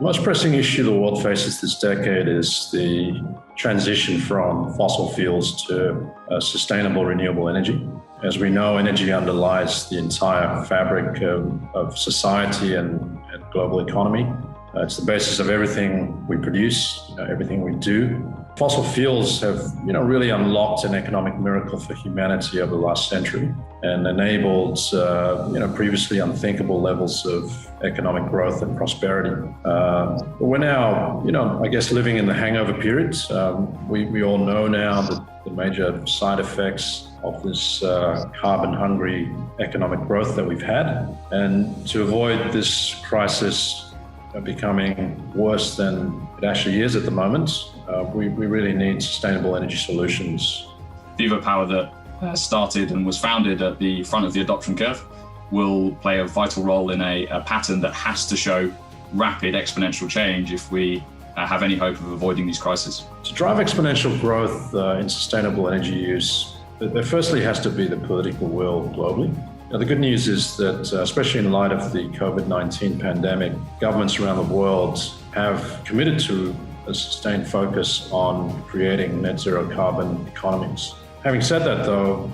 The most pressing issue the world faces this decade is the transition from fossil fuels to sustainable renewable energy. As we know, energy underlies the entire fabric of society and global economy. It's the basis of everything we produce, everything we do. Fossil fuels have, really unlocked an economic miracle for humanity over the last century and enabled, previously unthinkable levels of economic growth and prosperity. But we're now, living in the hangover period. We all know now that the major side effects of this carbon-hungry economic growth that we've had. And to avoid this crisis becoming worse than it actually is at the moment, we really need sustainable energy solutions. VivoPower that started and was founded at the front of the adoption curve will play a vital role in a pattern that has to show rapid exponential change if we have any hope of avoiding these crises. To drive exponential growth in sustainable energy use, there firstly has to be the political will globally. Now, the good news is that, especially in light of the COVID-19 pandemic, governments around the world have committed to a sustained focus on creating net zero carbon economies. Having said that, though,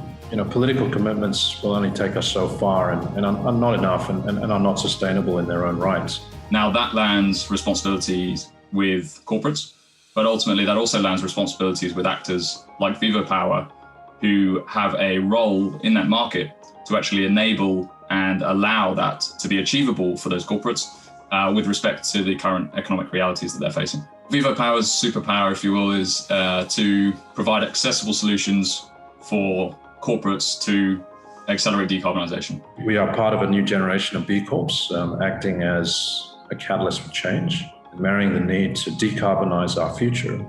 political commitments will only take us so far and are not enough and are not sustainable in their own right. Now, that lands responsibilities with corporates, but ultimately that also lands responsibilities with actors like VivoPower, who have a role in that market to actually enable and allow that to be achievable for those corporates with respect to the current economic realities that they're facing. VivoPower's superpower, if you will, is to provide accessible solutions for corporates to accelerate decarbonisation. We are part of a new generation of B Corps, acting as a catalyst for change, marrying the need to decarbonise our future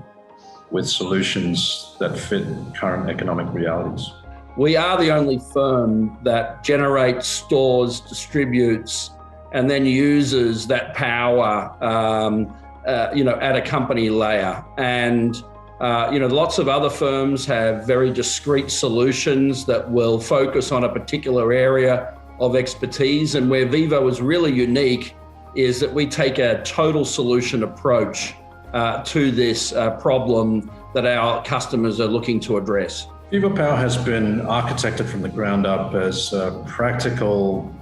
with solutions that fit current economic realities. We are the only firm that generates, stores, distributes, and then uses that power, at a company layer. And, lots of other firms have very discrete solutions that will focus on a particular area of expertise. And where Vivo is really unique is that we take a total solution approach to this problem that our customers are looking to address. VivoPower has been architected from the ground up as a practical,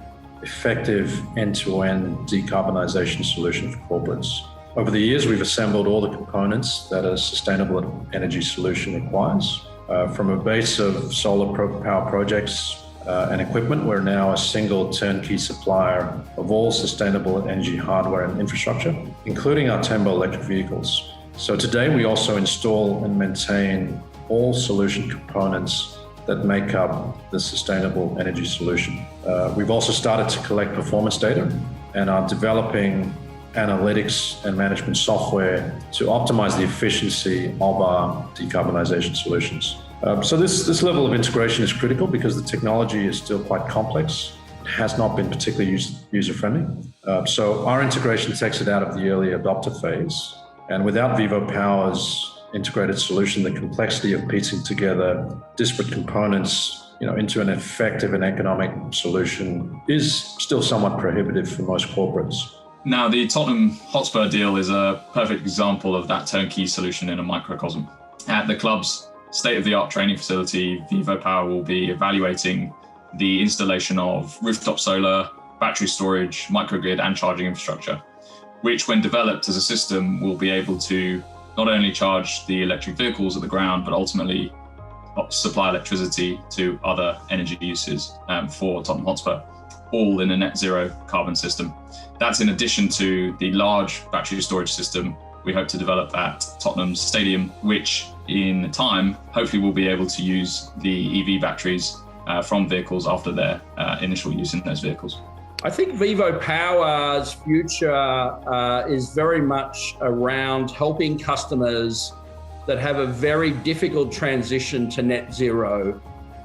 effective end-to-end decarbonisation solution for corporates. Over the years, we've assembled all the components that a sustainable energy solution requires. From a base of solar power projects and equipment, we're now a single turnkey supplier of all sustainable energy hardware and infrastructure, including our Tembo electric vehicles. So today, we also install and maintain all solution components that make up the sustainable energy solution. We've also started to collect performance data and are developing analytics and management software to optimize the efficiency of our decarbonisation solutions. So this level of integration is critical because the technology is still quite complex. It has not been particularly user-friendly. So our integration takes it out of the early adopter phase. And without VivoPower's integrated solution, the complexity of piecing together disparate components, into an effective and economic solution is still somewhat prohibitive for most corporates. Now, the Tottenham Hotspur deal is a perfect example of that turnkey solution in a microcosm. At the club's state-of-the-art training facility, VivoPower will be evaluating the installation of rooftop solar, battery storage, microgrid and charging infrastructure, which when developed as a system will be able to not only charge the electric vehicles at the ground, but ultimately supply electricity to other energy uses for Tottenham Hotspur, all in a net zero carbon system. That's in addition to the large battery storage system we hope to develop at Tottenham's stadium, which in time, hopefully we'll be able to use the EV batteries from vehicles after their initial use in those vehicles. I think VivoPower's future is very much around helping customers that have a very difficult transition to net zero.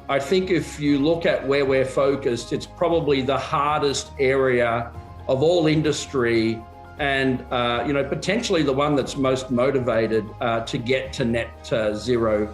I think if you look at where we're focused, it's probably the hardest area of all industry and potentially the one that's most motivated to get to net zero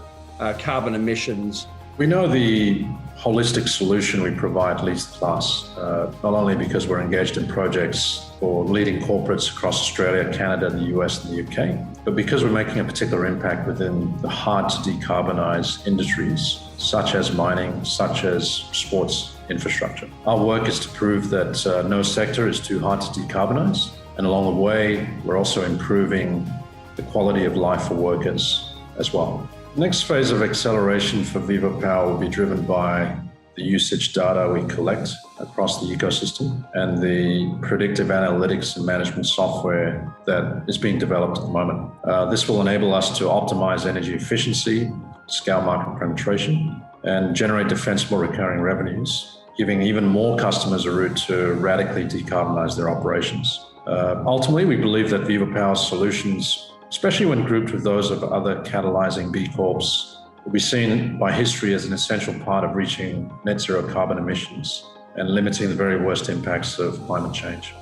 carbon emissions. We know the holistic solution we provide leads the class, not only because we're engaged in projects for leading corporates across Australia, Canada, the US, and the UK, but because we're making a particular impact within the hard to decarbonise industries, such as mining, such as sports infrastructure. Our work is to prove that no sector is too hard to decarbonise, and along the way, we're also improving the quality of life for workers as well. The next phase of acceleration for VivoPower will be driven by the usage data we collect across the ecosystem and the predictive analytics and management software that is being developed at the moment. This will enable us to optimize energy efficiency, scale market penetration, and generate defensible recurring revenues, giving even more customers a route to radically decarbonize their operations. Ultimately, we believe that VivoPower solutions, especially when grouped with those of other catalyzing B Corps, will be seen by history as an essential part of reaching net zero carbon emissions and limiting the very worst impacts of climate change.